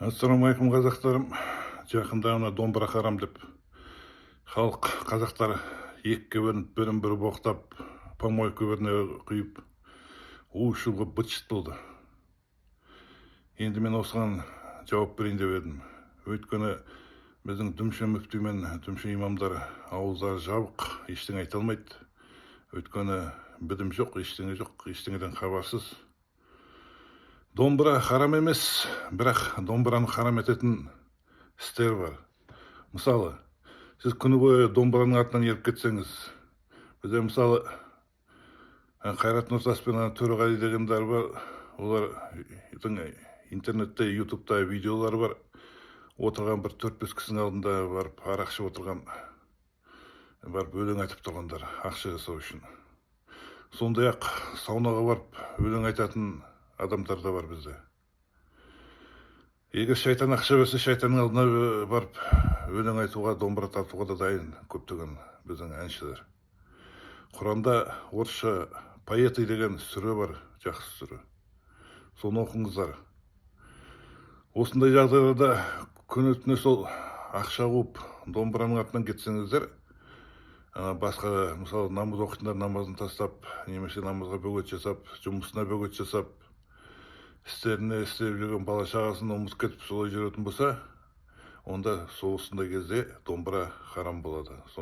Ассалаумағалейкум қазақтарым. Жақында мына домбыра харам деп халық қазақтар екіге бөлініп бірін-бірі боқтап помойка біріне құйып у-шу қылып быт-шыт болды. Енді мен осыған жауап берейін деп едім. Өйткені біздің дүмше мүфти мен дүмше имамдар ауыздары жабық, ештеңе айта алмайды. Өйткені білім жоқ, ештеңе жоқ, ештеңеден хабарсыз. Домбыра харам емес, бірақ домбыраны харам ететін істер бар. Мысалы, сіз күні бойы домбыраның артынан еріп кетсеңіз, бізде мысалы Қайрат Нұртас пен Төреғали дегендер бар. Олар интернетте, ютубта видеолары бар. Отырған бір 4-5 кісінің алдында барып арақ ішіп отырған, барып өлең айтып тұрғандар, ақша жасау үшін. Сондай-ақ саунаға барып өлең айтатын адамдар да бар бізде. Егер шайтан ақша берсе, шайтанның алдына барып өлең айтуға, домбыра тартуға да дайын көптеген біздің әншілер. Құранда орысша поэты деген сүре бар, жақсы сүре. Соны оқыңыздар. Осындай жағдайларда күні-түні сол ақша қуып, домбыраның артынан кетсеңіздер, басқа, мысалы, намаз оқитындар намазын тастап, немесе намазға бөгет жасап, жұмысына бөгет жасап, істеріне істеп жүрген бала шағасын ұмытып кетіп солай жүретін болса, онда сол осындай кезде домбыра харам болады.